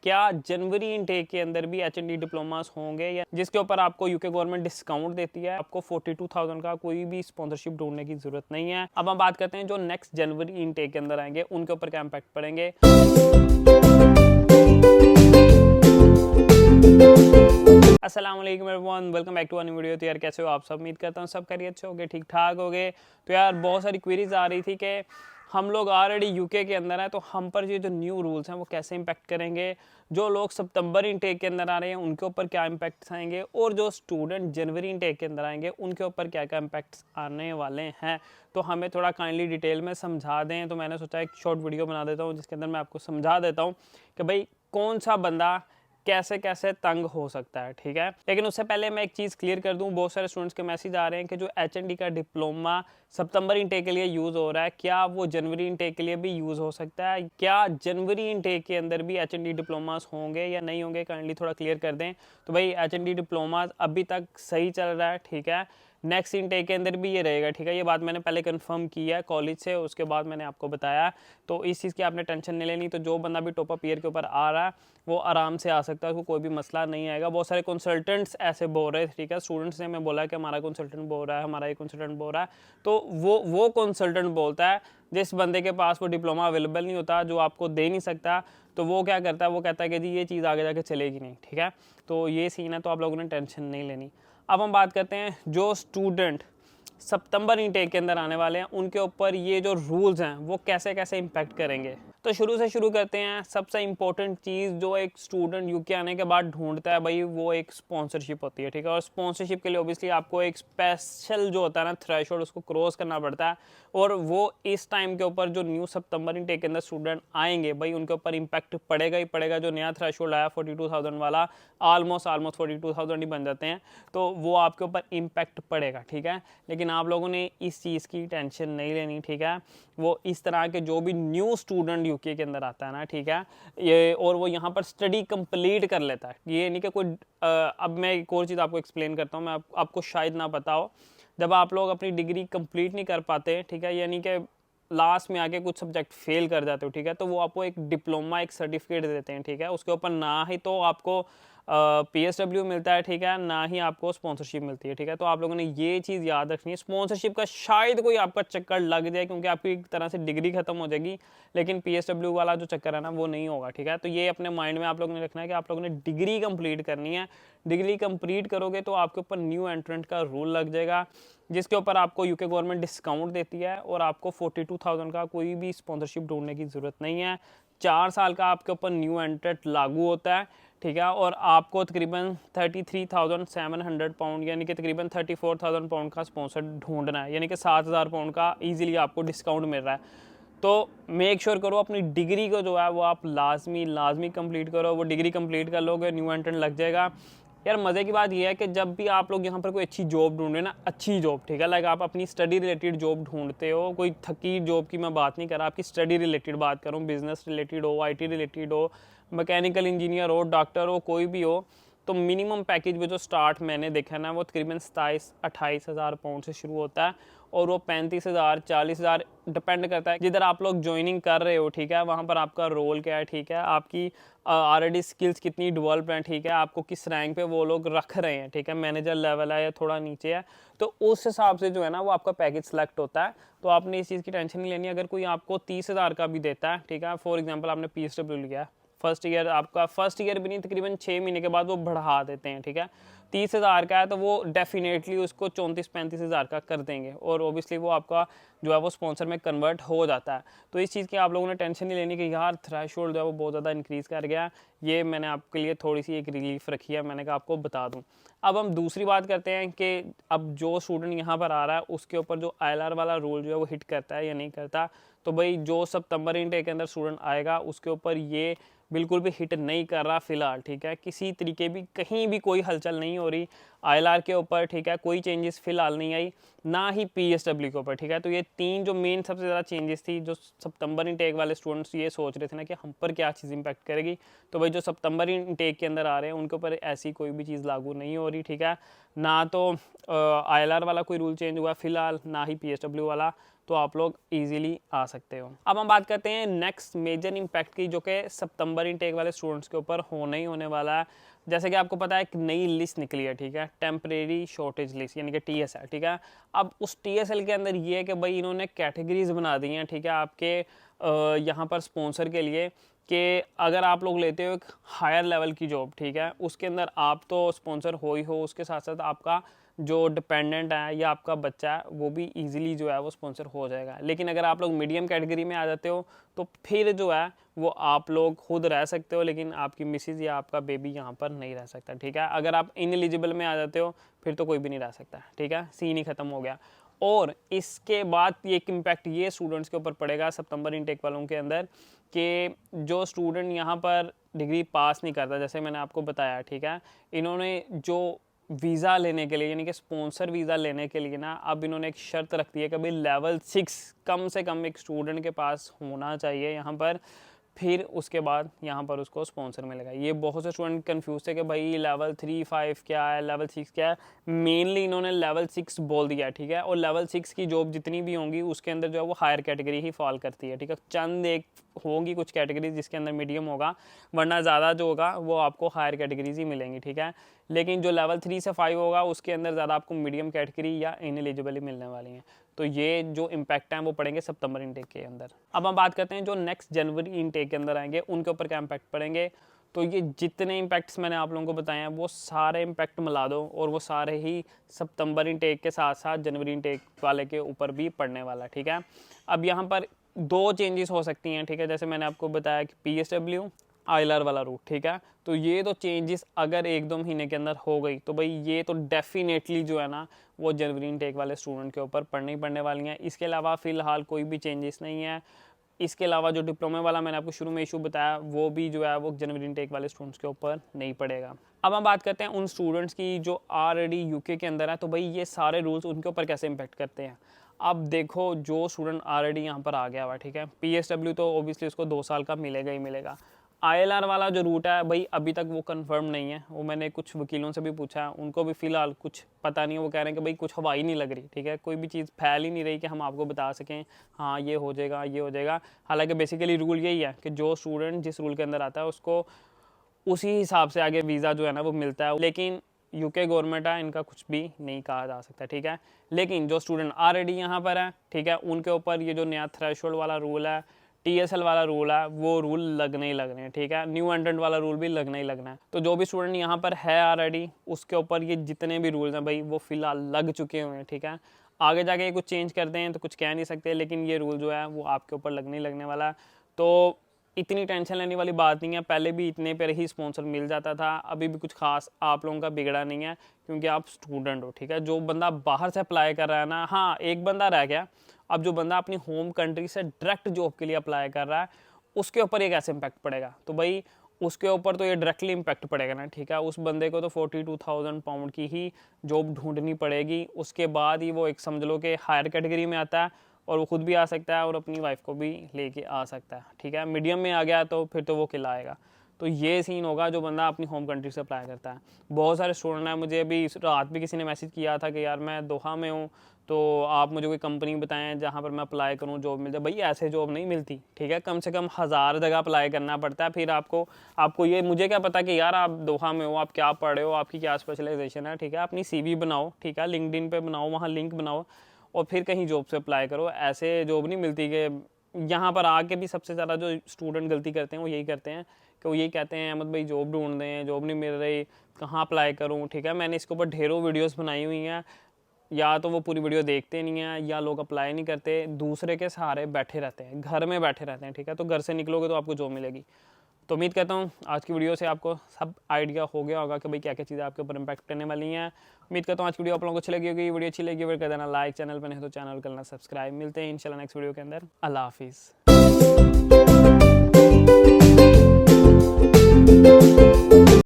क्या जनवरी इनटेक के अंदर भी एच.एन.डी डिप्लोमास होंगे या जिसके ऊपर आपको यूके गवर्नमेंट डिस्काउंट देती है, आपको 42,000 का कोई भी स्पॉन्सरशिप ढूंढने की जरूरत नहीं है। अब हम बात करते हैं जो नेक्स्ट जनवरी इनटेक के अंदर आएंगे उनके ऊपर क्या इम्पैक्ट पड़ेंगे। अस्सलाम वालेकुम everyone, welcome back to new video. तो यार कैसे हो आप सब? उम्मीद करता हूँ सब खैरियत से होगे, ठीक ठाक होगे। तो यार बहुत सारी क्वेरीज आ रही थी कि हम लोग ऑलरेडी यूके के अंदर हैं तो हम पर ये जो न्यू रूल्स हैं वो कैसे इम्पैक्ट करेंगे, जो लोग सितंबर इनटेक के अंदर आ रहे हैं उनके ऊपर क्या इम्पैक्ट्स आएंगे, और जो स्टूडेंट जनवरी इनटेक के अंदर आएंगे उनके ऊपर क्या क्या इम्पैक्ट्स आने वाले हैं। तो हमें थोड़ा काइंडली डिटेल में समझा दें। तो मैंने सोचा एक शॉर्ट वीडियो बना देता हूँ जिसके अंदर मैं आपको समझा देता हूँ कि भाई कौन सा बंदा कैसे कैसे तंग हो सकता है, ठीक है। लेकिन उससे पहले मैं एक चीज़ क्लियर कर दूं, बहुत सारे स्टूडेंट्स के मैसेज आ रहे हैं कि जो एच.एन.डी का डिप्लोमा सितंबर इनटेक के लिए यूज़ हो रहा है क्या वो जनवरी इनटेक के लिए भी यूज़ हो सकता है, क्या जनवरी इनटेक के अंदर भी एच.एन.डी डिप्लोमास होंगे या नहीं होंगे, काइंडली थोड़ा क्लियर कर दें। तो भाई एच.एन.डी डिप्लोमा अभी तक सही चल रहा है, ठीक है। नेक्स्ट इनटेक के अंदर भी ये रहेगा, ठीक है। ये बात मैंने पहले कंफर्म की है कॉलेज से, उसके बाद मैंने आपको बताया। तो इस चीज़ की आपने टेंशन नहीं लेनी। तो जो बंदा भी टॉप अप ईयर के ऊपर आ रहा है वो आराम से आ सकता है, उसको कोई भी मसला नहीं आएगा। बहुत सारे कंसल्टेंट्स ऐसे बोल रहे थे, ठीक है। स्टूडेंट्स ने मैं बोला कि हमारा कंसल्टेंट बोल रहा है, हमारा ये कंसल्टेंट बोल रहा है। तो वो कंसल्टेंट बोलता है जिस बंदे के पास वो डिप्लोमा अवेलेबल नहीं होता, जो आपको दे नहीं सकता, तो वो क्या करता है, वो कहता है कि जी ये चीज़ आगे जाके चलेगी नहीं, ठीक है। तो ये सीन है, तो आप लोगों ने टेंशन नहीं लेनी। अब हम बात करते हैं जो स्टूडेंट सितंबर इनटेक के अंदर आने वाले हैं उनके ऊपर ये जो रूल्स हैं वो कैसे कैसे इम्पैक्ट करेंगे। तो शुरू से शुरू करते हैं। सबसे इंपॉर्टेंट चीज़ जो एक स्टूडेंट यूके आने के बाद ढूंढता है भाई वो एक स्पॉन्सरशिप होती है, ठीक है। और स्पॉन्सरशिप के लिए ऑब्वियसली आपको एक स्पेशल जो होता है ना थ्रेशोल्ड, उसको क्रॉस करना पड़ता है। और वो इस टाइम के ऊपर जो न्यू सितंबर इनटेक के अंदर स्टूडेंट आएंगे भाई उनके ऊपर इम्पैक्ट पड़ेगा ही पड़ेगा। जो नया थ्रेशोल्ड आया 42,000 वाला, ऑलमोस्ट 42,000 ही बन जाते हैं, तो वो आपके ऊपर इम्पैक्ट पड़ेगा, ठीक है। लेकिन आप लोगों ने इस चीज़ की टेंशन नहीं लेनी, ठीक है। वो इस तरह के जो भी न्यू स्टूडेंट यूके के अंदर आता है ना, ठीक है, ये और वो यहाँ पर स्टडी कंप्लीट कर लेता है, ये नहीं कि कोई अब मैं एक और चीज़ आपको एक्सप्लेन करता हूँ, मैं आपको शायद ना पता हो। जब आप लोग अपनी डिग्री कंप्लीट नहीं कर पाते, ठीक है, यानी कि लास्ट में आके कुछ सब्जेक्ट फेल कर जाते हो, ठीक है, तो वो आपको एक डिप्लोमा, एक सर्टिफिकेट देते हैं, ठीक है। उसके ऊपर ना ही तो आपको PSW मिलता है, ठीक है, ना ही आपको स्पॉन्सरशिप मिलती है, ठीक है। तो आप लोगों ने ये चीज़ याद रखनी है। स्पॉन्सरशिप का शायद कोई आपका चक्कर लग जाए क्योंकि आपकी एक तरह से डिग्री खत्म हो जाएगी, लेकिन PSW वाला जो चक्कर है ना वो नहीं होगा, ठीक है। तो ये अपने माइंड में आप लोगों ने रखना है कि आप लोगों ने डिग्री कंप्लीट करनी है। डिग्री कंप्लीट करोगे तो आपके ऊपर न्यू एंट्रेंट का रूल लग जाएगा जिसके ऊपर आपको यूके गवर्नमेंट डिस्काउंट देती है, और आपको 42,000 का कोई भी स्पॉन्सरशिप ढूंढने की ज़रूरत नहीं है। 4 साल का आपके ऊपर न्यू एंट्रेंट लागू होता है, ठीक है। और आपको तकरीबन 33,700 पाउंड यानी कि तकरीबन 34,000 पाउंड का स्पॉन्सर ढूंढना है, यानी कि 7,000 पाउंड का ईजिली आपको डिस्काउंट मिल रहा है। तो मेक श्योर करो अपनी डिग्री को जो है वो आप लाजमी कंप्लीट करो। वो डिग्री कंप्लीट कर लोगे, न्यू एंट्रेंट लग जाएगा। यार मज़े की बात यह है कि जब भी आप लोग यहाँ पर कोई अच्छी जॉब ढूंढे ना, अच्छी जॉब, ठीक है, लाइक आप अपनी स्टडी रिलेटेड जॉब ढूंढते हो, कोई थकी जॉब की मैं बात नहीं कर रहा, आपकी स्टडी रिलेटेड बात करूँ, बिजनेस रिलेटेड हो, IT रिलेटेड हो, मैकेनिकल इंजीनियर हो, डॉक्टर हो, कोई भी हो, तो मिनिमम पैकेज में जो स्टार्ट मैंने देखा ना वो तकरीबन 27-28 हज़ार पाउंड से शुरू होता है, और वो 35,000 40,000 डिपेंड करता है जिधर आप लोग ज्वाइनिंग कर रहे हो, ठीक है, वहाँ पर आपका रोल क्या है, ठीक है, आपकी ऑलरेडी स्किल्स कितनी डेवलप हैं, ठीक है, आपको किस रैंक पे वो लोग रख रहे हैं, ठीक है, मैनेजर लेवल है या थोड़ा नीचे है, तो उस हिसाब से जो है ना वो आपका पैकेज सेलेक्ट होता है। तो आपने इस चीज़ की टेंशन नहीं लेनी। अगर कोई आपको 30,000 का भी देता है, ठीक है, फॉर एग्जाम्पल आपने PSW लिया, फर्स्ट ईयर आपका, फर्स्ट ईयर भी नहीं, तकरीबन 6 महीने के बाद वो बढ़ा देते हैं, ठीक है, 30,000 का है तो वो डेफिनेटली उसको 34-35 हज़ार का कर देंगे, और ओबियसली वो आपका जो है वो स्पॉन्सर में कन्वर्ट हो जाता है। तो इस चीज़ की आप लोगों ने टेंशन नहीं लेनी कि यार थ्रेशोल्ड जो है वो बहुत ज़्यादा इंक्रीज़ कर गया। ये मैंने आपके लिए थोड़ी सी एक रिलीफ रखी है, मैंने कहा आपको बता दूँ। अब हम दूसरी बात करते हैं कि अब जो स्टूडेंट यहाँ पर आ रहा है उसके ऊपर जो ILR वाला रूल जो है वो हिट करता है या नहीं करता। तो भाई जो सितंबर इनटेक के अंदर स्टूडेंट आएगा उसके ऊपर ये बिल्कुल भी हिट नहीं कर रहा फ़िलहाल, ठीक है। किसी तरीके भी कहीं भी कोई हलचल नहीं हो रही ILR के ऊपर, ठीक है, कोई चेंजेस फ़िलहाल नहीं आई, ना ही PSW के ऊपर, ठीक है। तो ये तीन जो मेन सबसे ज़्यादा चेंजेस थी, जो सितंबर इनटेक वाले स्टूडेंट्स ये सोच रहे थे ना कि हम पर क्या चीज़ इंपैक्ट करेगी, तो भाई जो सितंबर इनटेक के अंदर आ रहे हैं उनके ऊपर ऐसी कोई भी चीज़ लागू नहीं हो रही, ठीक है। ना तो ILR वाला कोई रूल चेंज हुआ फ़िलहाल, ना ही PSW वाला। तो आप लोग इजीली आ सकते हो। अब हम बात करते हैं नेक्स्ट मेजर इम्पैक्ट की, जो कि सितंबर इनटेक वाले स्टूडेंट्स के ऊपर होने ही होने वाला है। जैसे कि आपको पता है एक नई लिस्ट निकली है, ठीक है, टेम्परेरी शॉर्टेज लिस्ट, यानी कि TSL, ठीक है। अब उस TSL के अंदर ये है कि भाई इन्होंने कैटेगरीज बना दी हैं, ठीक है, आपके यहाँ पर स्पॉन्सर के लिए, कि अगर आप लोग लेते हो एक हायर लेवल की जॉब, ठीक है, उसके अंदर आप तो स्पॉन्सर हो ही हो, उसके साथ साथ आपका जो डिपेंडेंट है या आपका बच्चा है वो भी इजीली जो है वो स्पॉन्सर हो जाएगा। लेकिन अगर आप लोग मीडियम कैटेगरी में आ जाते हो तो फिर जो है वो आप लोग खुद रह सकते हो, लेकिन आपकी मिसेज या आपका बेबी यहाँ पर नहीं रह सकता, ठीक है। अगर आप इनएलिजिबल में आ जाते हो फिर तो कोई भी नहीं रह सकता, ठीक है, सीन ही ख़त्म हो गया। और इसके बाद एक इम्पैक्ट ये स्टूडेंट्स के ऊपर पड़ेगा सितंबर इनटेक वालों के अंदर, कि जो स्टूडेंट यहाँ पर डिग्री पास नहीं करता, जैसे मैंने आपको बताया, ठीक है, इन्होंने जो वीज़ा लेने के लिए, यानी कि स्पॉन्सर वीज़ा लेने के लिए ना, अब इन्होंने एक शर्त रख दी है कि भाई लेवल 6 कम से कम एक स्टूडेंट के पास होना चाहिए यहाँ पर, फिर उसके बाद यहाँ पर उसको स्पॉन्सर मिलेगा। ये बहुत से स्टूडेंट कंफ्यूज थे कि भाई लेवल 3, 5 क्या है, लेवल 6 क्या है। मेनली इन्होंने लेवल 6 बोल दिया, ठीक है। और लेवल 6 की जॉब जितनी भी होंगी उसके अंदर जो है वो हायर कैटेगरी ही फॉल करती है, ठीक है। चंद एक होंगी कुछ कैटेगरीज जिसके अंदर मीडियम होगा, वरना ज़्यादा जो होगा वो आपको हायर कैटेगरीज ही मिलेंगी, ठीक है। लेकिन जो लेवल 3 से 5 होगा उसके अंदर ज़्यादा आपको मीडियम कैटेगरी या इनएलिजिबल ही मिलने वाली हैं। तो ये जो इम्पैक्ट हैं वो पड़ेंगे सितंबर इनटेक के अंदर। अब हम बात करते हैं जो नेक्स्ट जनवरी इनटेक के अंदर आएंगे उनके ऊपर क्या इम्पैक्ट पड़ेंगे। तो ये जितने इम्पैक्ट्स मैंने आप लोगों को बताए हैं वो सारे इम्पैक्ट मिला दो और वो सारे ही सितंबर इनटेक के साथ साथ जनवरी इनटेक वाले के ऊपर भी पड़ने वाला, ठीक है। अब यहाँ पर 2 चेंजेस हो सकती हैं, ठीक है। जैसे मैंने आपको बताया कि PSW ILR वाला रूट, ठीक है। तो ये तो चेंजेस अगर 1-2 महीने के अंदर हो गई तो भाई ये तो डेफिनेटली जो है ना वो जनवरी इनटेक वाले स्टूडेंट के ऊपर पढ़ने ही पड़ने वाली हैं। इसके अलावा फ़िलहाल कोई भी चेंजेस नहीं है। इसके अलावा जो डिप्लोमे वाला मैंने आपको शुरू में इशू बताया वो भी जो है वो जनवरी इनटेक वाले स्टूडेंट्स के ऊपर नहीं पड़ेगा। अब हम बात करते हैं उन स्टूडेंट्स की जो ऑलरेडी यूके के अंदर है। तो भाई ये सारे रूल्स उनके ऊपर कैसे इम्पैक्ट करते हैं। अब देखो जो स्टूडेंट ऑलरेडी यहाँ पर आ गया हुआ, ठीक है, PSW तो ओबियसली उसको 2 साल का मिलेगा ही मिलेगा। ILR वाला जो रूट है भाई अभी तक वो कंफर्म नहीं है। वो मैंने कुछ वकीलों से भी पूछा है, उनको भी फ़िलहाल कुछ पता नहीं है। वो कह रहे हैं कि भाई कुछ हवा ही नहीं लग रही, ठीक है, कोई भी चीज़ फैल ही नहीं रही कि हम आपको बता सकें हाँ ये हो जाएगा ये हो जाएगा। हालांकि बेसिकली रूल यही है कि जो स्टूडेंट जिस रूल के अंदर आता है उसको उसी हिसाब से आगे वीज़ा जो है ना वो मिलता है। लेकिन यूके गवर्नमेंट है, इनका कुछ भी नहीं कहा जा सकता, ठीक है। लेकिन जो स्टूडेंट ऑलरेडी यहाँ पर है, ठीक है, उनके ऊपर ये जो नया थ्रेशोल्ड वाला रूल है, TSL वाला रूल है, वो रूल लगने ही लगने हैं, ठीक है। न्यू एंट्रेंट वाला रूल भी लगना ही लगना है। तो जो भी स्टूडेंट यहाँ पर है ऑलरेडी उसके ऊपर ये जितने भी रूल्स हैं भाई वो फिलहाल लग चुके हुए हैं, ठीक है। आगे जाके कुछ चेंज करते हैं तो कुछ कह नहीं सकते, लेकिन ये रूल जो है वो आपके ऊपर लगने ही लगने वाला है। तो इतनी टेंशन लेने वाली बात नहीं है। पहले भी इतने पर ही स्पॉन्सर मिल जाता था, अभी भी कुछ खास आप लोगों का बिगड़ा नहीं है क्योंकि आप स्टूडेंट हो, ठीक है। जो बंदा बाहर से अप्लाई कर रहा है ना, हाँ एक बंदा रह गया। अब जो बंदा अपनी होम कंट्री से डायरेक्ट जॉब के लिए अप्लाई कर रहा है उसके ऊपर एक ऐसे इम्पैक्ट पड़ेगा। तो भाई उसके ऊपर तो ये डायरेक्टली इम्पैक्ट पड़ेगा ना, ठीक है। उस बंदे को तो 42,000 पाउंड की ही जॉब ढूंढनी पड़ेगी। उसके बाद ही वो एक समझ लो कि हायर कैटेगरी में आता है और वो खुद भी आ सकता है और अपनी वाइफ को भी लेके आ सकता है, ठीक है। मीडियम में आ गया तो फिर तो वो खिलाएगा। तो ये सीन होगा जो बंदा अपनी होम कंट्री से अप्लाई करता है। बहुत सारे स्टूडेंट हैं, मुझे अभी रात भी किसी ने मैसेज किया था कि यार मैं दोहा में हूँ तो आप मुझे कोई कंपनी बताएं जहाँ पर मैं अप्लाई करूँ जॉब मिल जाए। भाई ऐसे जॉब नहीं मिलती, ठीक है। कम से कम 1000 जगह अप्लाई करना पड़ता है। फिर आपको ये मुझे क्या पता कि यार आप दोहा में हो, आप क्या पढ़ रहे हो, आपकी क्या स्पेशलाइजेशन है, ठीक है। अपनी CV बनाओ, ठीक है, लिंक्डइन पे बनाओ, वहाँ लिंक बनाओ और फिर कहीं जॉब से अप्लाई करो। ऐसे जॉब नहीं मिलती कि यहाँ पर आके भी सबसे ज़्यादा जो स्टूडेंट गलती करते हैं वो यही करते हैं कि वो यही कहते हैं अहमद भाई जॉब ढूंढ दें, जॉब नहीं मिल रही, कहाँ अप्लाई करूँ, ठीक है। मैंने इसके ऊपर ढेरों वीडियोस बनाई हुई हैं। या तो वो पूरी वीडियो देखते नहीं हैं या लोग अप्लाई नहीं करते, दूसरे के सहारे बैठे रहते हैं, घर में बैठे रहते हैं, ठीक है। तो घर से निकलोगे तो आपको जॉब मिलेगी। तो उम्मीद करता हूँ आज की वीडियो से आपको सब आइडिया हो गया होगा कि भाई क्या क्या चीज़ें आपके ऊपर इंपैक्ट करने वाली हैं। उम्मीद करता हूँ आज की वीडियो आप लोगों को अच्छी लगी होगी। वीडियो अच्छी लगी फिर कर देना लाइक, चैनल पर नहीं तो चैनल करना सब्सक्राइब। मिलते हैं इंशाल्लाह नेक्स्ट वीडियो के अंदर। अल्लाह हाफिज़।